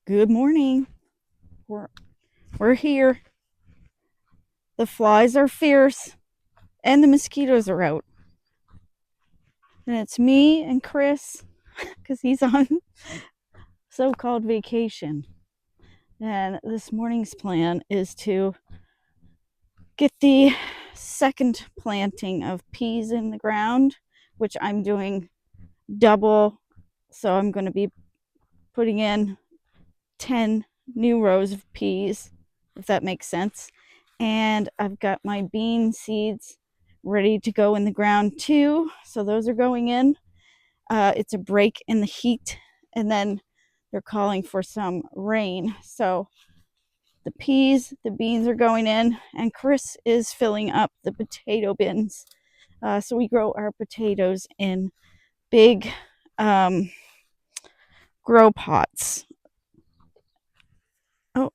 Good morning. We're here. The flies are fierce and the mosquitoes are out. And it's me and Chris because he's on so-called vacation. And this morning's plan is to get the second planting of peas in the ground, which I'm doing double. So I'm going to be putting in 10 new rows of peas, if that makes sense. And I've got my bean seeds ready to go in the ground too. So those are going in. It's a break in the heat, and then they're calling for some rain. So the peas, the beans are going in, and Chris is filling up the potato bins. So we grow our potatoes in big grow pots. Oh,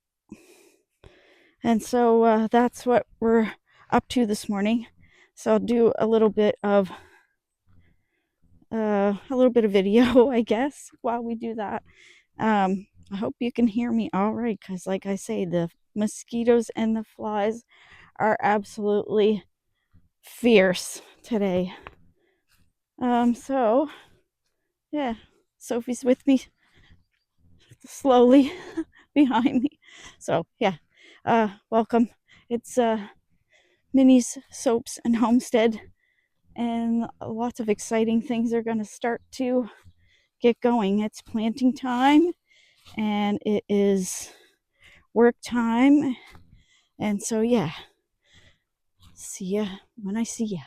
and so that's what we're up to this morning. So I'll do a little bit of video, I guess, while we do that. I hope you can hear me all right, because like I say, the mosquitoes and the flies are absolutely fierce today. So yeah, Sophie's with me slowly behind me. So yeah, welcome. It's Minnie's Soaps and Homestead, and lots of exciting things are going to start to get going. It's planting time, and it is work time, and so yeah, see ya when I see ya.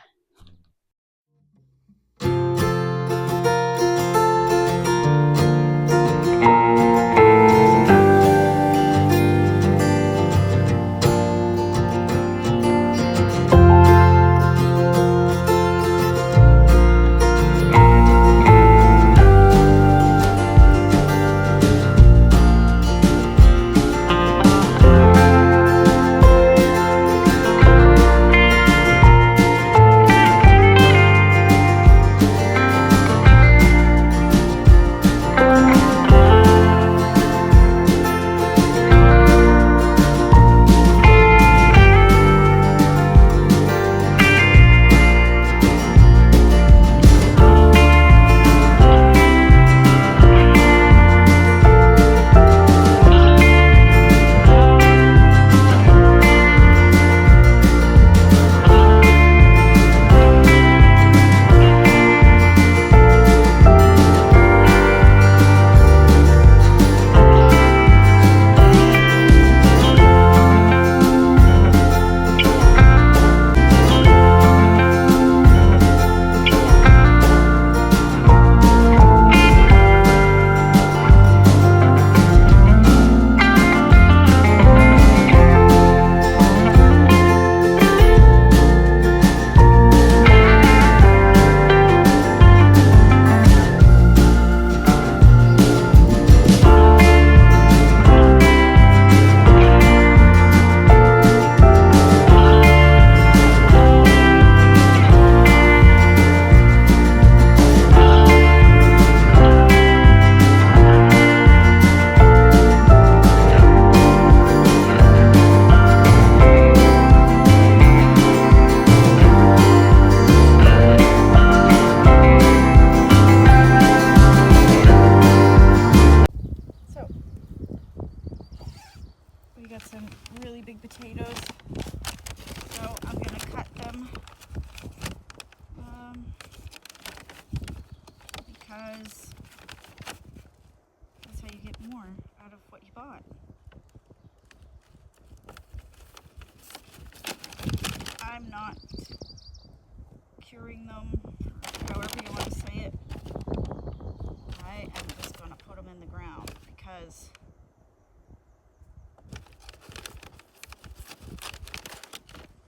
We got some really big potatoes, so I'm gonna cut them because that's how you get more out of what you bought. I'm not curing them, or however you want to say it. I am just gonna put them in the ground because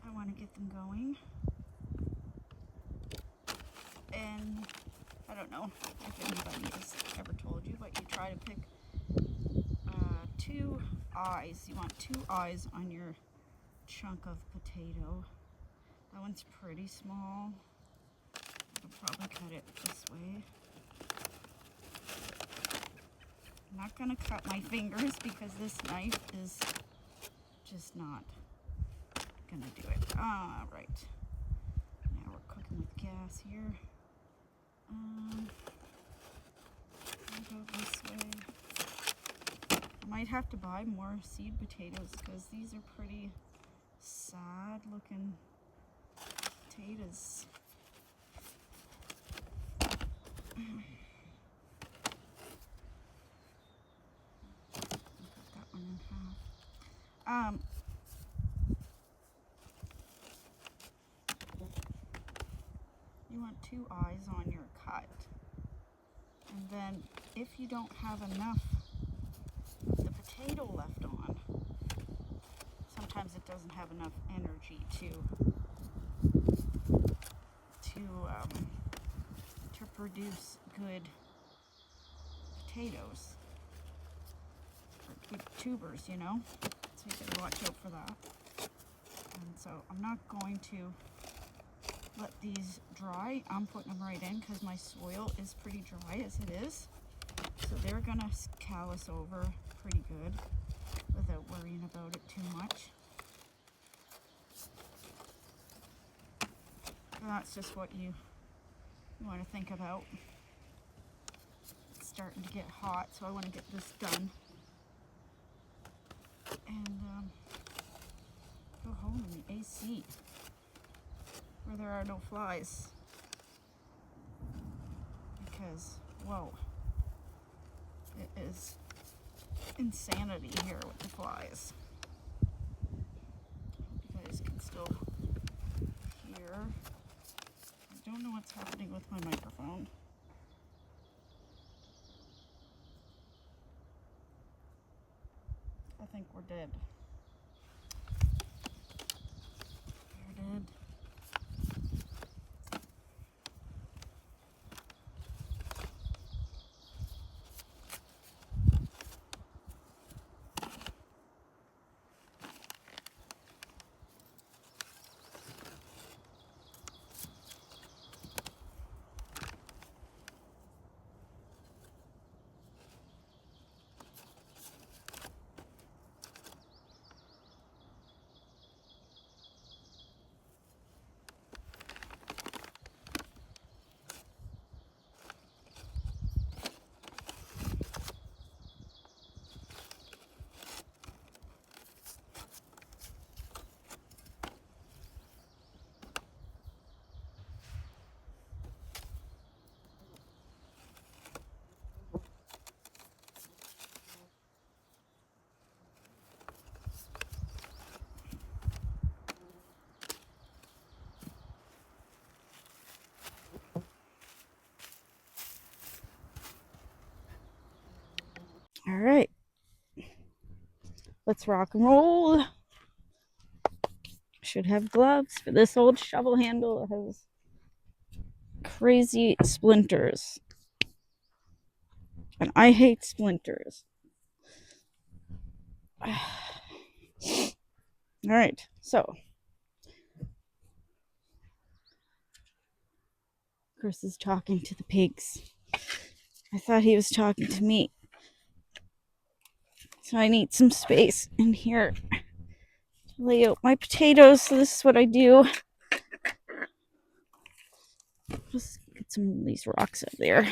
I want to get them going. And I don't know if anybody has ever told you, but you try to pick 2 eyes. You want 2 eyes on your chunk of potato. That one's pretty small. I'll probably cut it this way. I'm not going to cut my fingers because this knife is just not going to do it. All right. Now we're cooking with gas here. I'll go this way. I might have to buy more seed potatoes because these are pretty sad looking potatoes. Cut that one in half. You want 2 eyes on your cut. And then if you don't have enough of the potato left on, sometimes it doesn't have enough energy to produce good potatoes, or good tubers, you know, so you gotta watch out for that. And so I'm not going to let these dry. I'm putting them right in because my soil is pretty dry as it is, so they're gonna callus over pretty good without worrying about it too much. And that's just what you want to think about. It's starting to get hot, so I want to get this done and go home in the AC where there are no flies, because whoa, it is insanity here with the flies. You guys can still hear. I don't know what's happening with my microphone. I think we're dead. We're dead. All right, let's rock and roll. Should have gloves for this old shovel handle. It has crazy splinters, and I hate splinters. All right, so Chris is talking to the pigs. I thought he was talking to me. So I need some space in here to lay out my potatoes. So this is what I do. Just get some of these rocks up there.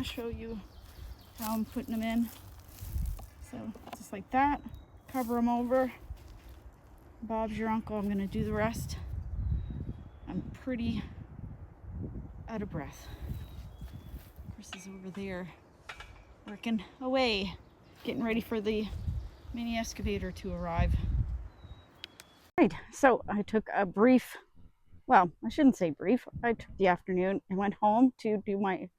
Show you how I'm putting them in. So just like that, cover them over. Bob's your uncle. I'm gonna do the rest. I'm pretty out of breath. Chris is over there working away, getting ready for the mini excavator to arrive. Right, so I took a brief, well, I shouldn't say brief, I took the afternoon and went home to do my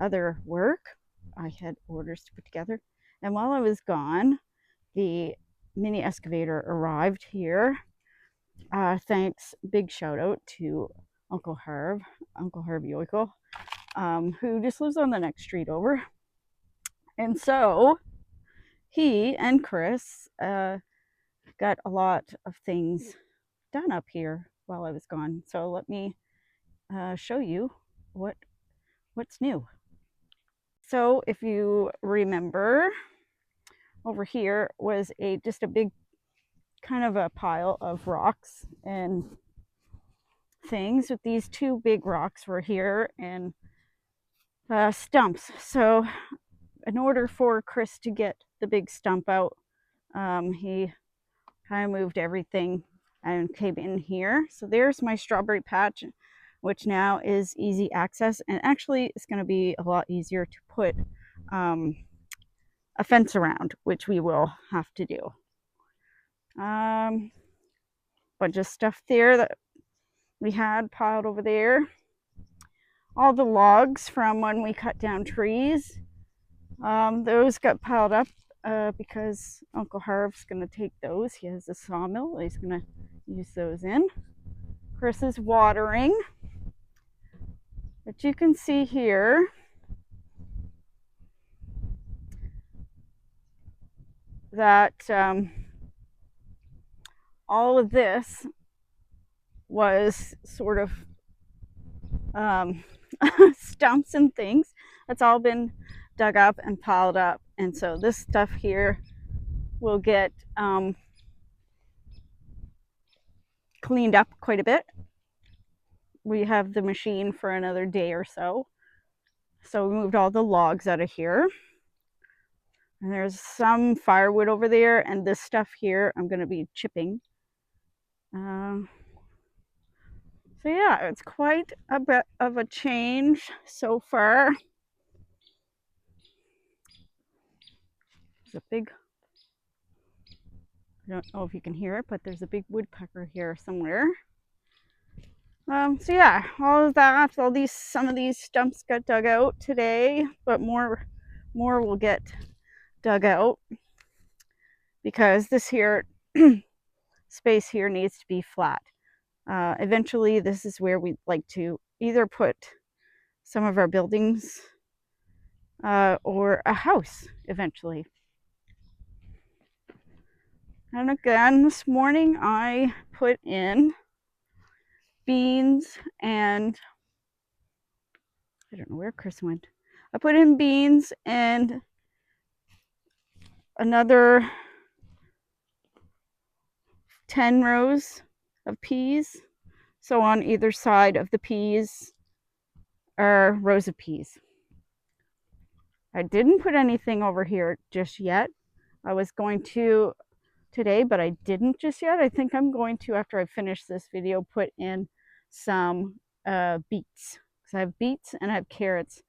other work. I had orders to put together, and while I was gone, the mini excavator arrived here. Thanks, big shout out to Uncle Harvey Yoikel, who just lives on the next street over. And so he and Chris got a lot of things done up here while I was gone. So let me show you what's new. So if you remember, over here was just a big kind of a pile of rocks and things. With these two big rocks were here and stumps. So in order for Chris to get the big stump out, he kind of moved everything and came in here. So there's my strawberry patch, which now is easy access, and actually it's going to be a lot easier to put a fence around, which we will have to do. Bunch of stuff there that we had piled over there. All the logs from when we cut down trees, those got piled up because Uncle Harv's going to take those. He has a sawmill. He's going to use those in. Chris is watering. But you can see here that all of this was sort of stumps and things. That's all been dug up and piled up. And so this stuff here will get cleaned up quite a bit. We have the machine for another day or so. So we moved all the logs out of here. And there's some firewood over there, and this stuff here I'm going to be chipping. So yeah, it's quite a bit of a change so far. There's a big, I don't know if you can hear it, but there's a big woodpecker here somewhere. So yeah, all of that, some of these stumps got dug out today, but more will get dug out because this here space here needs to be flat. Eventually, this is where we'd like to either put some of our buildings or a house eventually. And again, this morning I put in beans and I don't know where Chris went. I put in beans and another 10 rows of peas. So on either side of the peas are rows of peas. I didn't put anything over here just yet. I was going to today, but I didn't just yet. I think I'm going to, after I finish this video, put in some beets. Because I have beets and I have carrots.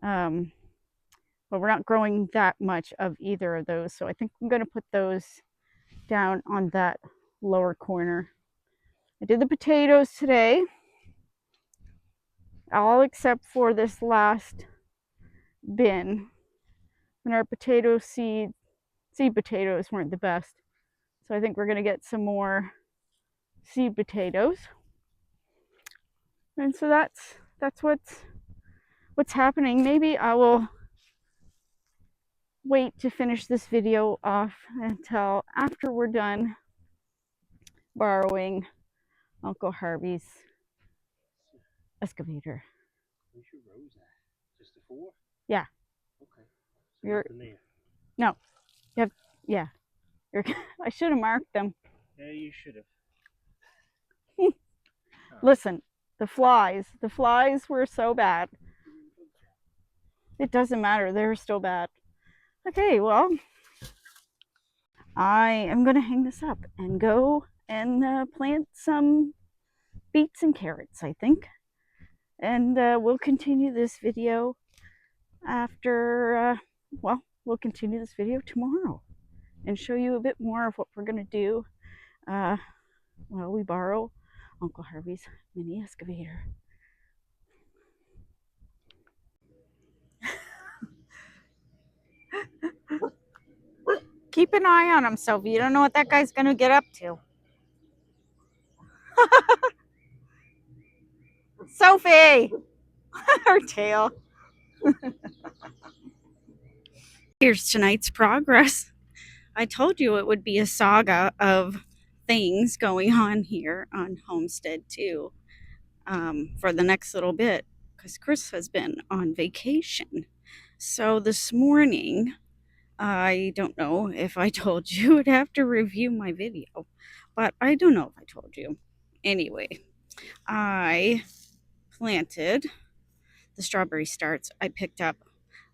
But we're not growing that much of either of those. So I think I'm going to put those down on that lower corner. I did the potatoes today, all except for this last bin. And our potato seed potatoes weren't the best. So I think we're going to get some more seed potatoes. And so that's what's happening. Maybe I will wait to finish this video off until after we're done borrowing Uncle Harvey's excavator. Where's your rows at? Just the 4? Yeah. Okay. So you're no. You have yeah. I should have marked them. Yeah, you should have. Listen, the flies were so bad. It doesn't matter, they're still bad. Okay, well, I am going to hang this up and go and plant some beets and carrots, I think. And we'll continue this video after, we'll continue this video tomorrow and show you a bit more of what we're going to do while we borrow Uncle Harvey's mini excavator. Keep an eye on him, Sophie. You don't know what that guy's going to get up to. Sophie! Her tail. Here's tonight's progress. I told you it would be a saga of things going on here on Homestead 2 for the next little bit because Chris has been on vacation. So this morning, I don't know if I told you, I'd have to review my video, but I don't know if I told you. Anyway, I planted the strawberry starts I picked up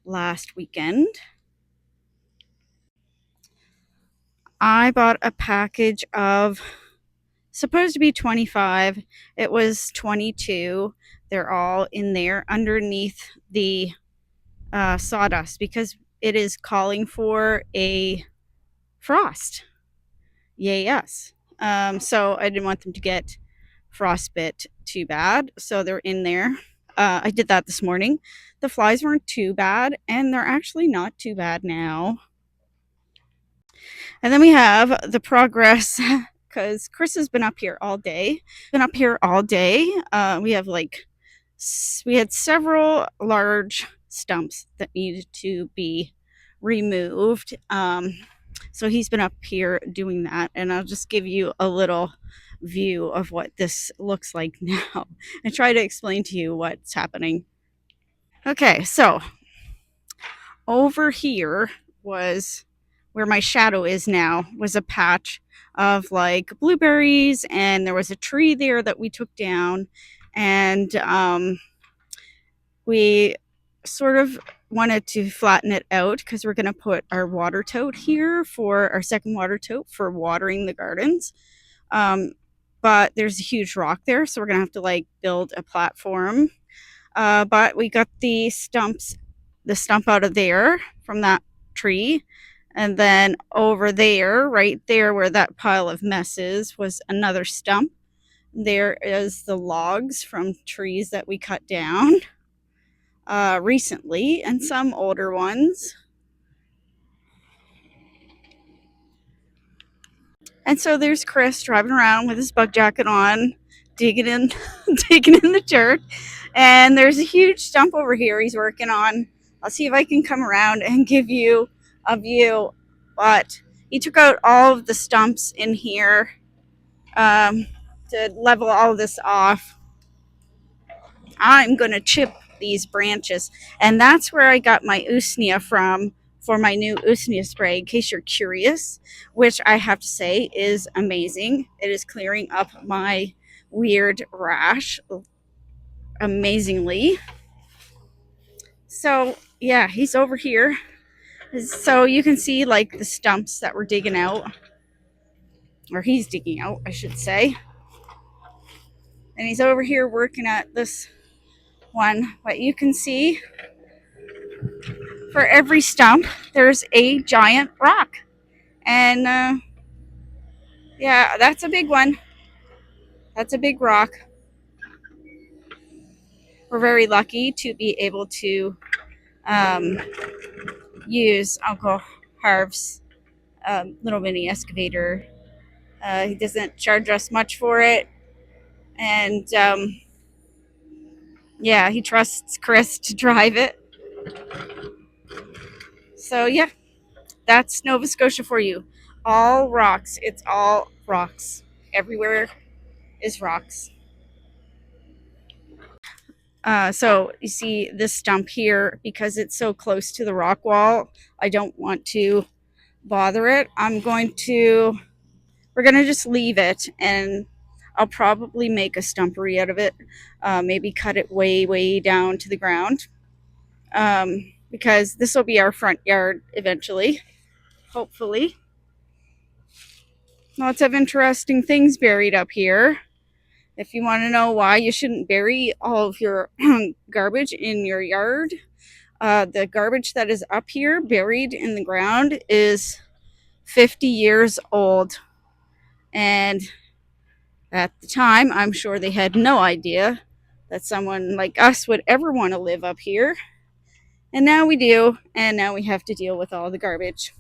last weekend. I bought a package of supposed to be 25. It was 22. They're all in there underneath the sawdust because it is calling for a frost. Yay, yes. So I didn't want them to get frostbite too bad. So they're in there. I did that this morning. The flies weren't too bad, and they're actually not too bad now. And then we have the progress because Chris has been up here all day. We have we had several large stumps that needed to be removed. So he's been up here doing that, and I'll just give you a little view of what this looks like now and try to explain to you what's happening. Okay, so over here was where my shadow is now, was a patch of like blueberries, and there was a tree there that we took down, and we sort of wanted to flatten it out because we're going to put our water tote here for our second water tote for watering the gardens. But there's a huge rock there, so we're going to have to like build a platform. But we got the stump out of there from that tree. And then over there, right there where that pile of mess is, was another stump. There is the logs from trees that we cut down recently, and some older ones. And so there's Chris driving around with his bug jacket on, digging in the dirt. And there's a huge stump over here he's working on. I'll see if I can come around and give you a view. But he took out all of the stumps in here to level all this off. I'm going to chip these branches. And that's where I got my usnea from for my new usnea spray, in case you're curious, which I have to say is amazing. It is clearing up my weird rash amazingly. So yeah, he's over here. So you can see like the stumps that we're digging out, or he's digging out, I should say. And he's over here working at this one. But you can see for every stump, there's a giant rock. And yeah, that's a big one. That's a big rock. We're very lucky to be able to use Uncle Harv's little mini excavator. He doesn't charge us much for it. And yeah, he trusts Chris to drive it. So yeah, that's Nova Scotia for you. All rocks. It's all rocks. Everywhere is rocks. So you see this stump here, because it's so close to the rock wall, I don't want to bother it. We're going to just leave it, and I'll probably make a stumpery out of it. Maybe cut it way, way down to the ground. Because this will be our front yard eventually, hopefully. Lots of interesting things buried up here. If you want to know why you shouldn't bury all of your garbage in your yard, the garbage that is up here buried in the ground is 50 years old. And at the time, I'm sure they had no idea that someone like us would ever want to live up here. And now we do, and now we have to deal with all the garbage.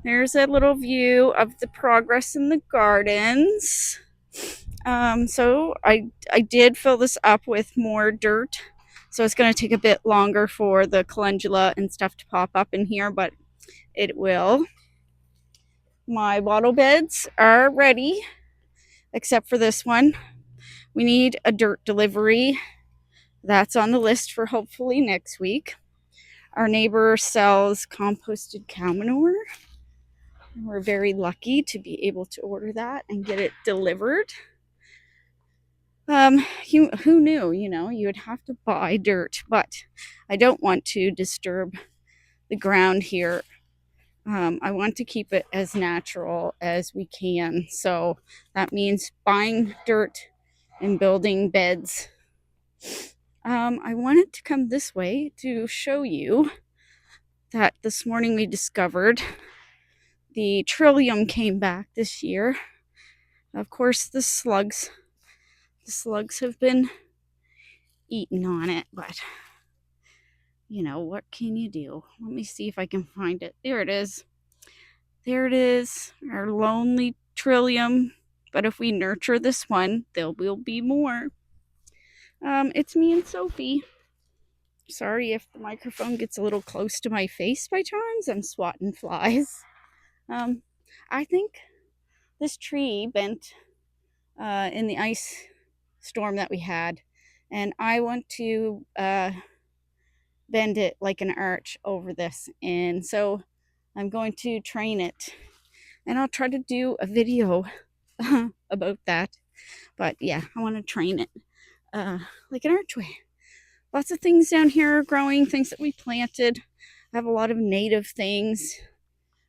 There's a little view of the progress in the gardens. So I did fill this up with more dirt. So it's going to take a bit longer for the calendula and stuff to pop up in here, but it will. My wattle beds are ready, except for this one. We need a dirt delivery. That's on the list for hopefully next week. Our neighbor sells composted cow manure. We're very lucky to be able to order that and get it delivered. Who knew, you would have to buy dirt, but I don't want to disturb the ground here. I want to keep it as natural as we can. So that means buying dirt and building beds. I wanted to come this way to show you that this morning we discovered the trillium came back this year. Of course, the slugs have been eating on it, but what can you do? Let me see if I can find it. There it is. There it is, our lonely trillium. But if we nurture this one, there will be more. It's me and Sophie. Sorry if the microphone gets a little close to my face by times. I'm swatting flies. I think this tree bent in the ice storm that we had, and I want to bend it like an arch over this, and so I'm going to train it, and I'll try to do a video about that. But yeah, I want to train it like an archway. Lots of things down here are growing, things that we planted. I have a lot of native things,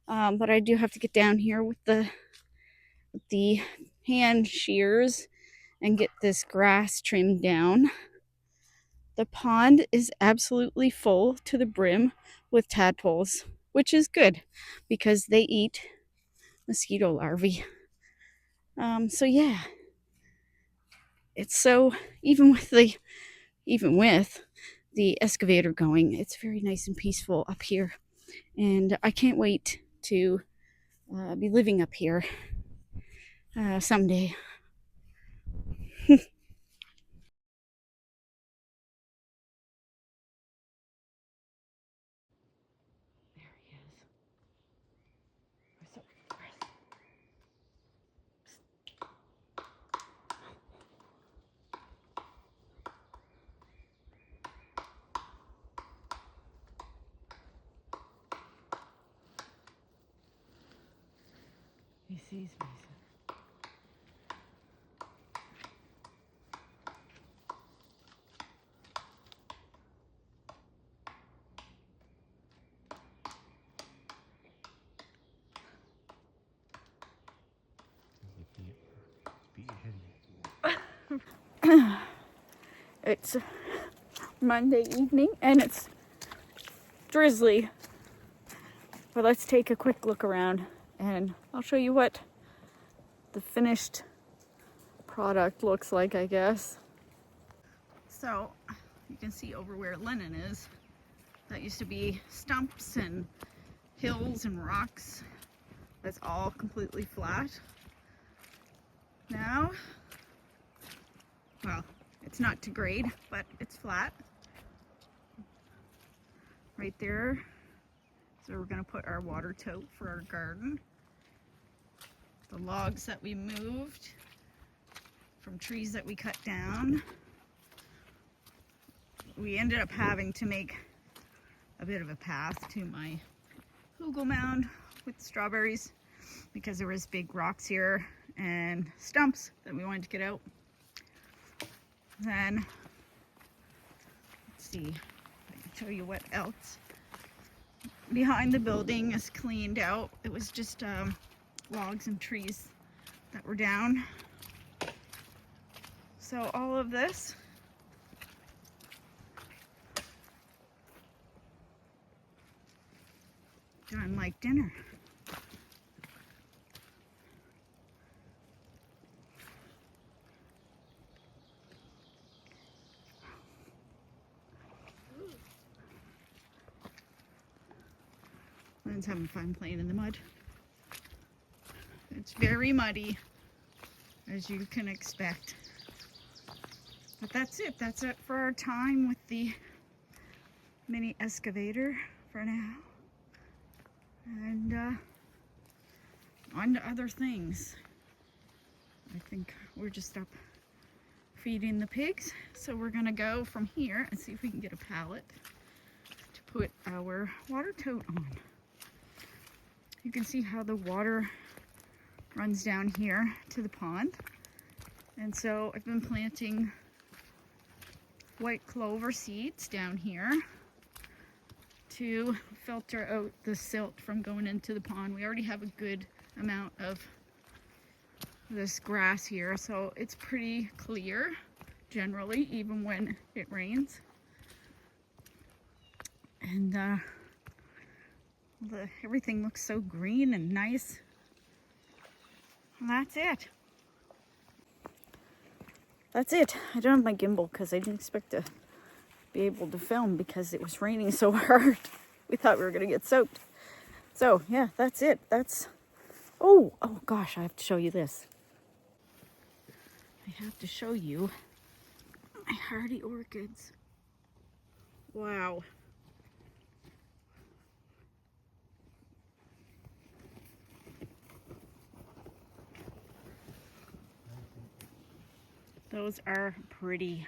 but I do have to get down here with the hand shears and get this grass trimmed down. The pond is absolutely full to the brim with tadpoles, which is good because they eat mosquito larvae. So yeah, it's so even with the excavator going, it's very nice and peaceful up here, and I can't wait to be living up here someday. There he is. He sees me. It's Monday evening and it's drizzly. But let's take a quick look around and I'll show you what the finished product looks like, I guess. So you can see over where Lennon is, that used to be stumps and hills and rocks. That's all completely flat. Now, well, it's not to grade, but it's flat. Right there. So we're gonna put our water tote for our garden. The logs that we moved from trees that we cut down. We ended up having to make a bit of a path to my hugel mound with the strawberries because there was big rocks here and stumps that we wanted to get out. Then, let's see if I can show you what else. Behind the building is cleaned out. It was just logs and trees that were down. So all of this done like dinner. Lynn's having fun playing in the mud. It's very muddy, as you can expect. But that's it. That's it for our time with the mini excavator for now. And on to other things. I think we're just up feeding the pigs. So we're gonna go from here and see if we can get a pallet to put our water tote on. You can see how the water runs down here to the pond. And so I've been planting white clover seeds down here to filter out the silt from going into the pond. We already have a good amount of this grass here, so it's pretty clear generally, even when it rains. And everything looks so green and nice. And that's it. That's it. I don't have my gimbal because I didn't expect to be able to film because it was raining so hard. We thought we were going to get soaked. So yeah, that's it. Oh gosh, I have to show you this. I have to show you my hardy orchids. Wow. Those are pretty.